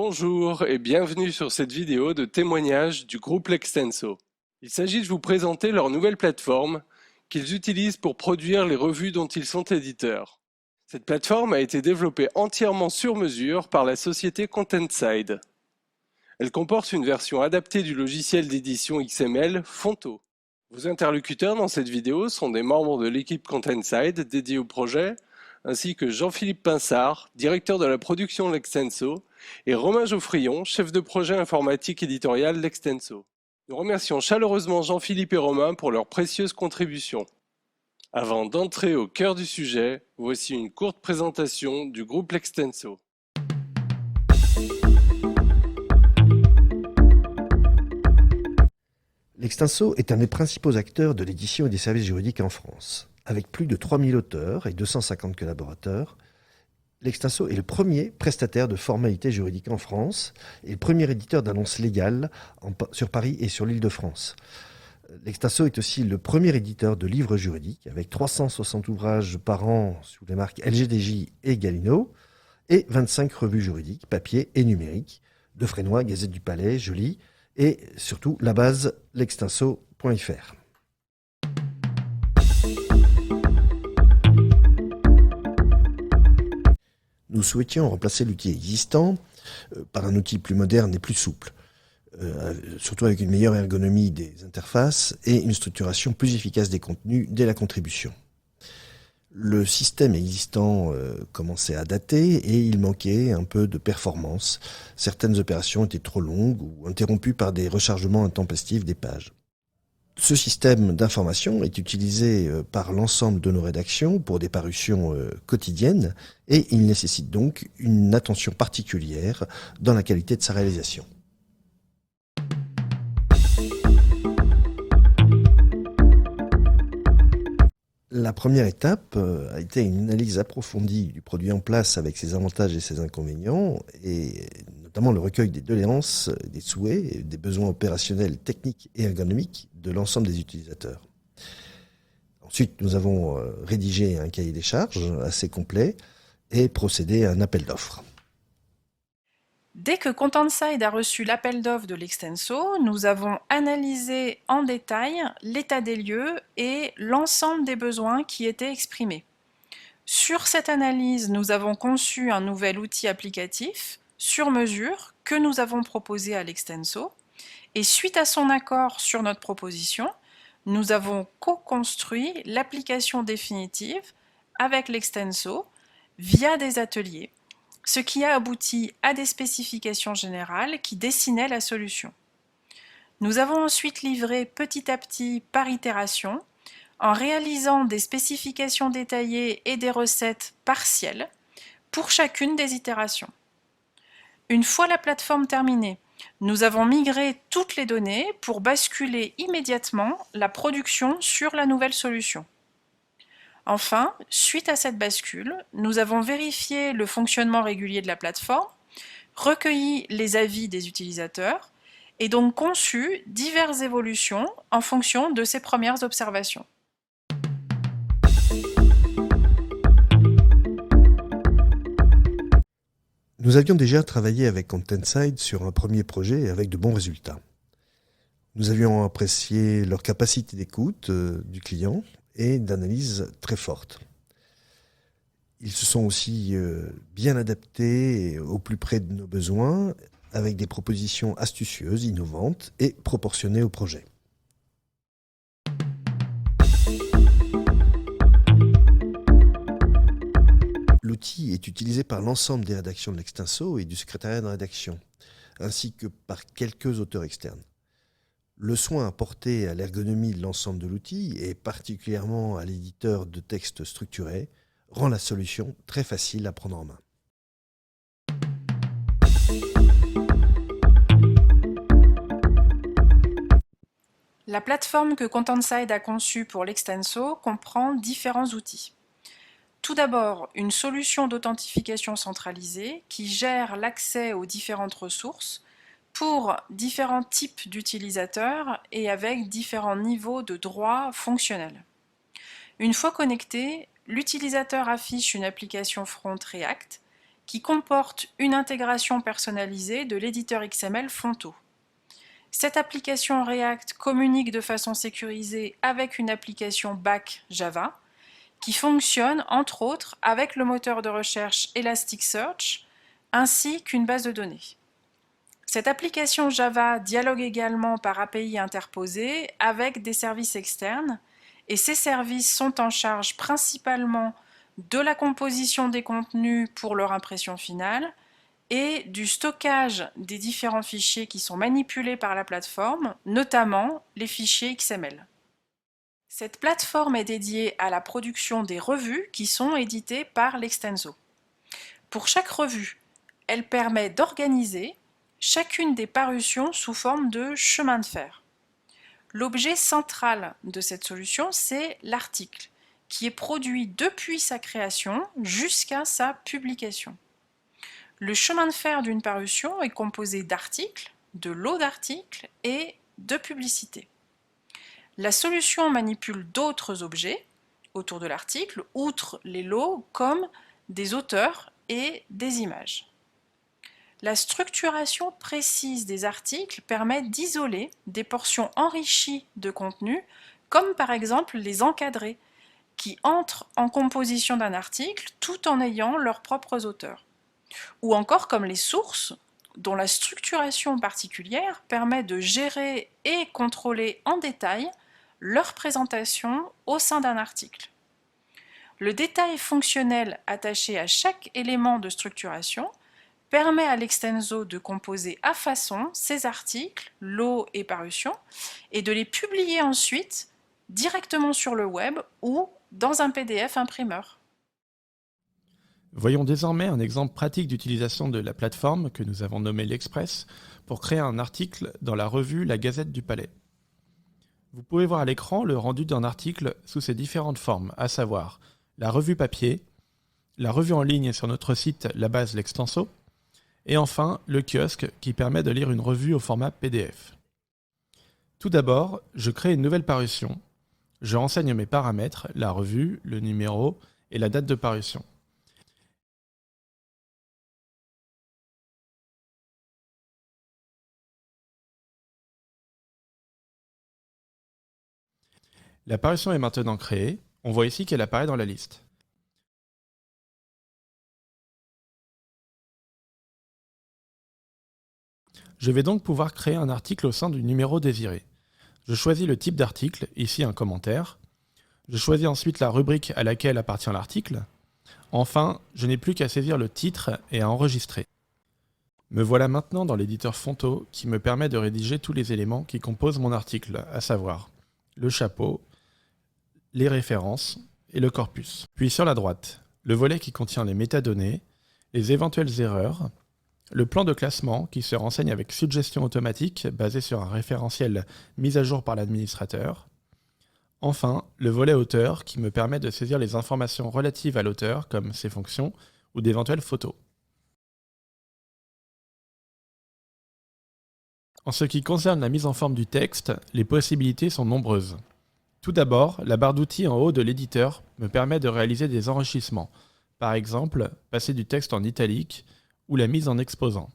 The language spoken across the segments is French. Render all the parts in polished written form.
Bonjour et bienvenue sur cette vidéo de témoignage du groupe Lextenso. Il s'agit de vous présenter leur nouvelle plateforme qu'ils utilisent pour produire les revues dont ils sont éditeurs. Cette plateforme a été développée entièrement sur mesure par la société Contentside. Elle comporte une version adaptée du logiciel d'édition XML Fonto. Vos interlocuteurs dans cette vidéo sont des membres de l'équipe Contentside dédiée au projet, ainsi que Jean-Philippe Pinsard, directeur de la production Lextenso, et Romain Geoffrion, chef de projet informatique éditorial Lextenso. Nous remercions chaleureusement Jean-Philippe et Romain pour leur précieuse contribution. Avant d'entrer au cœur du sujet, voici une courte présentation du groupe Lextenso. Lextenso est un des principaux acteurs de l'édition et des services juridiques en France. Avec plus de 3000 auteurs et 250 collaborateurs, Lextenso est le premier prestataire de formalités juridiques en France et le premier éditeur d'annonces légales sur Paris et sur l'Île-de-France. Lextenso est aussi le premier éditeur de livres juridiques avec 360 ouvrages par an sous les marques LGDJ et Galino et 25 revues juridiques, papier et numériques, de Frénois, Gazette du Palais, Joly et surtout la base lextenso.fr. Nous souhaitions remplacer l'outil existant par un outil plus moderne et plus souple, surtout avec une meilleure ergonomie des interfaces et une structuration plus efficace des contenus dès la contribution. Le système existant commençait à dater et il manquait un peu de performance. Certaines opérations étaient trop longues ou interrompues par des rechargements intempestifs des pages. Ce système d'information est utilisé par l'ensemble de nos rédactions pour des parutions quotidiennes et il nécessite donc une attention particulière dans la qualité de sa réalisation. La première étape a été une analyse approfondie du produit en place avec ses avantages et ses inconvénients, et notamment le recueil des doléances, des souhaits, des besoins opérationnels, techniques et ergonomiques de l'ensemble des utilisateurs. Ensuite, nous avons rédigé un cahier des charges assez complet et procédé à un appel d'offres. Dès que Contentside a reçu l'appel d'offres de Lextenso, nous avons analysé en détail l'état des lieux et l'ensemble des besoins qui étaient exprimés. Sur cette analyse, nous avons conçu un nouvel outil applicatif sur mesure que nous avons proposé à Lextenso et suite à son accord sur notre proposition, nous avons co-construit l'application définitive avec Lextenso via des ateliers, ce qui a abouti à des spécifications générales qui dessinaient la solution. Nous avons ensuite livré petit à petit par itération, en réalisant des spécifications détaillées et des recettes partielles pour chacune des itérations. Une fois la plateforme terminée, nous avons migré toutes les données pour basculer immédiatement la production sur la nouvelle solution. Enfin, suite à cette bascule, nous avons vérifié le fonctionnement régulier de la plateforme, recueilli les avis des utilisateurs et donc conçu diverses évolutions en fonction de ces premières observations. Nous avions déjà travaillé avec Contentside sur un premier projet avec de bons résultats. Nous avions apprécié leur capacité d'écoute du client et d'analyse très forte. Ils se sont aussi bien adaptés au plus près de nos besoins avec des propositions astucieuses, innovantes et proportionnées au projet. L'outil est utilisé par l'ensemble des rédactions de Lextenso et du secrétariat de rédaction, ainsi que par quelques auteurs externes. Le soin apporté à l'ergonomie de l'ensemble de l'outil, et particulièrement à l'éditeur de textes structurés, rend la solution très facile à prendre en main. La plateforme que Contentside a conçue pour Lextenso comprend différents outils. Tout d'abord, une solution d'authentification centralisée qui gère l'accès aux différentes ressources pour différents types d'utilisateurs et avec différents niveaux de droits fonctionnels. Une fois connecté, l'utilisateur affiche une application front React qui comporte une intégration personnalisée de l'éditeur XML Fonto. Cette application React communique de façon sécurisée avec une application back Java qui fonctionne entre autres avec le moteur de recherche Elasticsearch ainsi qu'une base de données. Cette application Java dialogue également par API interposée avec des services externes et ces services sont en charge principalement de la composition des contenus pour leur impression finale et du stockage des différents fichiers qui sont manipulés par la plateforme, notamment les fichiers XML. Cette plateforme est dédiée à la production des revues qui sont éditées par l'Extenso. Pour chaque revue, elle permet d'organiser chacune des parutions sous forme de chemin de fer. L'objet central de cette solution, c'est l'article, qui est produit depuis sa création jusqu'à sa publication. Le chemin de fer d'une parution est composé d'articles, de lots d'articles et de publicités. La solution manipule d'autres objets autour de l'article, outre les lots, comme des auteurs et des images. La structuration précise des articles permet d'isoler des portions enrichies de contenu, comme par exemple les encadrés, qui entrent en composition d'un article tout en ayant leurs propres auteurs. Ou encore comme les sources, dont la structuration particulière permet de gérer et contrôler en détail leur présentation au sein d'un article. Le détail fonctionnel attaché à chaque élément de structuration permet à l'Extenso de composer à façon ces articles, lots et parutions, et de les publier ensuite directement sur le web ou dans un PDF imprimeur. Voyons désormais un exemple pratique d'utilisation de la plateforme que nous avons nommée l'Express pour créer un article dans la revue La Gazette du Palais. Vous pouvez voir à l'écran le rendu d'un article sous ses différentes formes, à savoir la revue papier, la revue en ligne sur notre site La Base l'Extenso, et enfin le kiosque qui permet de lire une revue au format PDF. Tout d'abord, je crée une nouvelle parution. Je renseigne mes paramètres, la revue, le numéro et la date de parution. La parution est maintenant créée. On voit ici qu'elle apparaît dans la liste. Je vais donc pouvoir créer un article au sein du numéro désiré. Je choisis le type d'article, ici un commentaire. Je choisis ensuite la rubrique à laquelle appartient l'article. Enfin, je n'ai plus qu'à saisir le titre et à enregistrer. Me voilà maintenant dans l'éditeur Fonto qui me permet de rédiger tous les éléments qui composent mon article, à savoir le chapeau, les références et le corpus. Puis sur la droite, le volet qui contient les métadonnées, les éventuelles erreurs, le plan de classement qui se renseigne avec suggestion automatique basée sur un référentiel mis à jour par l'administrateur. Enfin, le volet auteur qui me permet de saisir les informations relatives à l'auteur comme ses fonctions ou d'éventuelles photos. En ce qui concerne la mise en forme du texte, les possibilités sont nombreuses. Tout d'abord, la barre d'outils en haut de l'éditeur me permet de réaliser des enrichissements, par exemple passer du texte en italique ou la mise en exposant.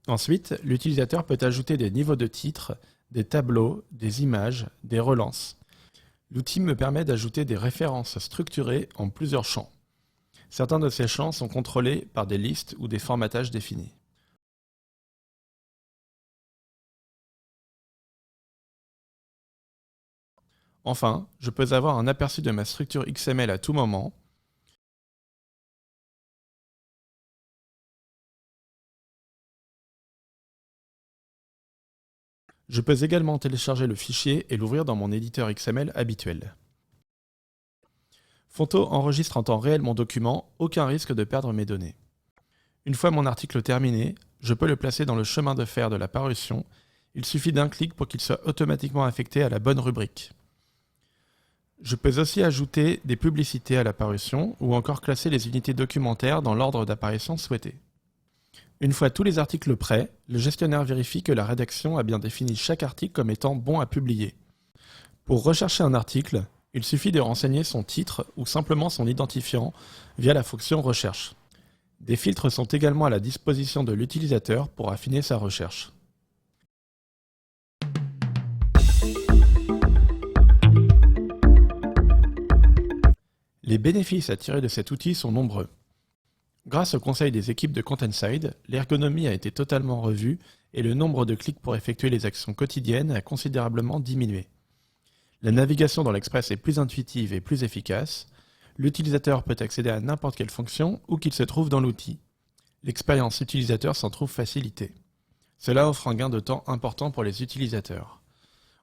Ensuite, l'utilisateur peut ajouter des niveaux de titres, des tableaux, des images, des relances. L'outil me permet d'ajouter des références structurées en plusieurs champs. Certains de ces champs sont contrôlés par des listes ou des formatages définis. Enfin, je peux avoir un aperçu de ma structure XML à tout moment. Je peux également télécharger le fichier et l'ouvrir dans mon éditeur XML habituel. Fonto enregistre en temps réel mon document, aucun risque de perdre mes données. Une fois mon article terminé, je peux le placer dans le chemin de fer de la parution. Il suffit d'un clic pour qu'il soit automatiquement affecté à la bonne rubrique. Je peux aussi ajouter des publicités à la parution ou encore classer les unités documentaires dans l'ordre d'apparition souhaité. Une fois tous les articles prêts, le gestionnaire vérifie que la rédaction a bien défini chaque article comme étant bon à publier. Pour rechercher un article, il suffit de renseigner son titre ou simplement son identifiant via la fonction recherche. Des filtres sont également à la disposition de l'utilisateur pour affiner sa recherche. Les bénéfices à tirer de cet outil sont nombreux. Grâce au conseil des équipes de Containside, l'ergonomie a été totalement revue et le nombre de clics pour effectuer les actions quotidiennes a considérablement diminué. La navigation dans l'Express est plus intuitive et plus efficace. L'utilisateur peut accéder à n'importe quelle fonction où qu'il se trouve dans l'outil. L'expérience utilisateur s'en trouve facilitée. Cela offre un gain de temps important pour les utilisateurs.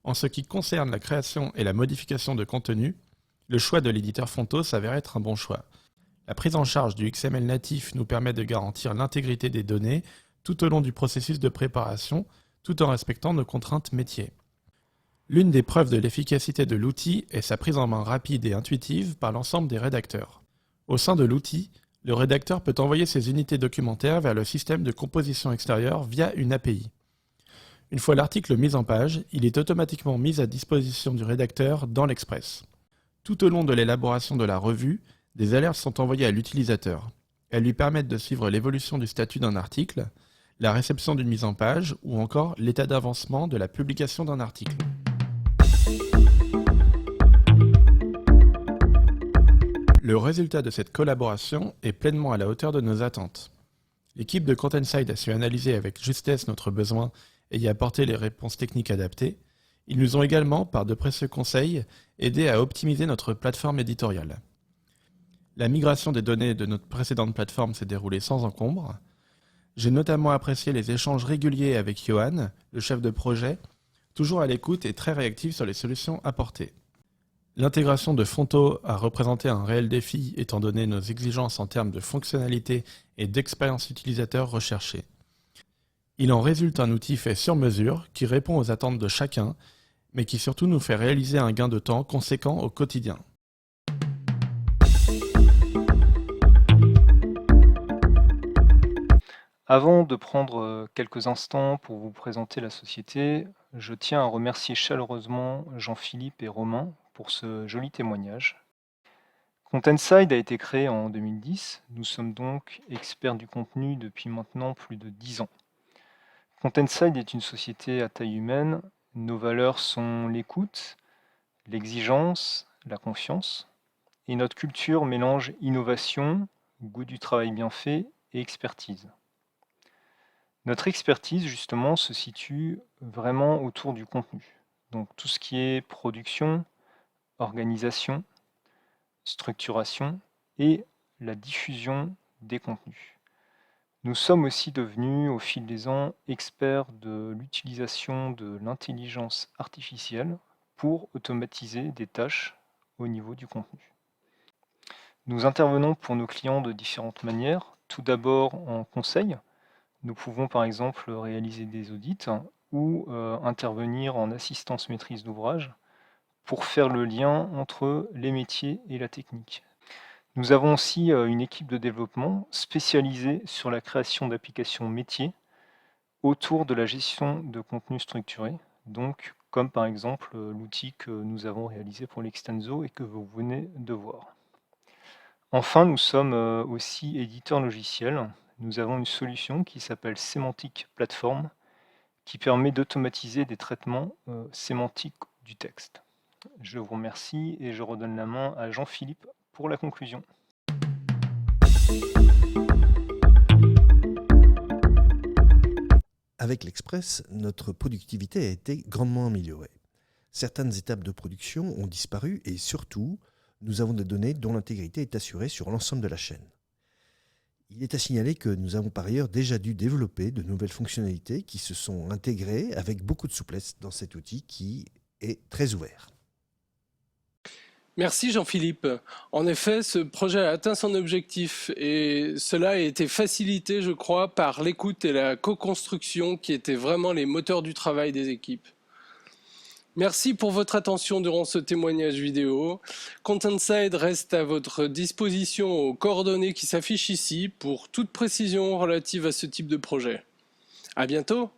En ce qui concerne la création et la modification de contenu, le choix de l'éditeur Fonto s'avère être un bon choix. La prise en charge du XML natif nous permet de garantir l'intégrité des données tout au long du processus de préparation, tout en respectant nos contraintes métiers. L'une des preuves de l'efficacité de l'outil est sa prise en main rapide et intuitive par l'ensemble des rédacteurs. Au sein de l'outil, le rédacteur peut envoyer ses unités documentaires vers le système de composition extérieure via une API. Une fois l'article mis en page, il est automatiquement mis à disposition du rédacteur dans l'Express. Tout au long de l'élaboration de la revue, des alertes sont envoyées à l'utilisateur. Elles lui permettent de suivre l'évolution du statut d'un article, la réception d'une mise en page ou encore l'état d'avancement de la publication d'un article. Le résultat de cette collaboration est pleinement à la hauteur de nos attentes. L'équipe de Containside a su analyser avec justesse notre besoin et y apporter les réponses techniques adaptées. Ils nous ont également, par de précieux conseils, aidés à optimiser notre plateforme éditoriale. La migration des données de notre précédente plateforme s'est déroulée sans encombre. J'ai notamment apprécié les échanges réguliers avec Johan, le chef de projet, toujours à l'écoute et très réactif sur les solutions apportées. L'intégration de Fonto a représenté un réel défi étant donné nos exigences en termes de fonctionnalité et d'expérience utilisateur recherchée. Il en résulte un outil fait sur mesure qui répond aux attentes de chacun, mais qui surtout nous fait réaliser un gain de temps conséquent au quotidien. Avant de prendre quelques instants pour vous présenter la société, je tiens à remercier chaleureusement Jean-Philippe et Romain pour ce joli témoignage. Containside a été créé en 2010, nous sommes donc experts du contenu depuis maintenant plus de 10 ans. Containside est une société à taille humaine, nos valeurs sont l'écoute, l'exigence, la confiance, et notre culture mélange innovation, goût du travail bien fait et expertise. Notre expertise, justement, se situe vraiment autour du contenu. Donc tout ce qui est production, organisation, structuration et la diffusion des contenus. Nous sommes aussi devenus, au fil des ans, experts de l'utilisation de l'intelligence artificielle pour automatiser des tâches au niveau du contenu. Nous intervenons pour nos clients de différentes manières. Tout d'abord en conseil. Nous pouvons par exemple réaliser des audits ou intervenir en assistance maîtrise d'ouvrage pour faire le lien entre les métiers et la technique. Nous avons aussi une équipe de développement spécialisée sur la création d'applications métiers autour de la gestion de contenu structuré, donc comme par exemple l'outil que nous avons réalisé pour l'Extenso et que vous venez de voir. Enfin, nous sommes aussi éditeurs logiciels. Nous avons une solution qui s'appelle Semantic Platform, qui permet d'automatiser des traitements sémantiques du texte. Je vous remercie et je redonne la main à Jean-Philippe pour la conclusion. Avec l'Express, notre productivité a été grandement améliorée. Certaines étapes de production ont disparu et surtout, nous avons des données dont l'intégrité est assurée sur l'ensemble de la chaîne. Il est à signaler que nous avons par ailleurs déjà dû développer de nouvelles fonctionnalités qui se sont intégrées avec beaucoup de souplesse dans cet outil qui est très ouvert. Merci Jean-Philippe. En effet, ce projet a atteint son objectif et cela a été facilité, je crois, par l'écoute et la co-construction qui étaient vraiment les moteurs du travail des équipes. Merci pour votre attention durant ce témoignage vidéo. Containside reste à votre disposition aux coordonnées qui s'affichent ici pour toute précision relative à ce type de projet. À bientôt!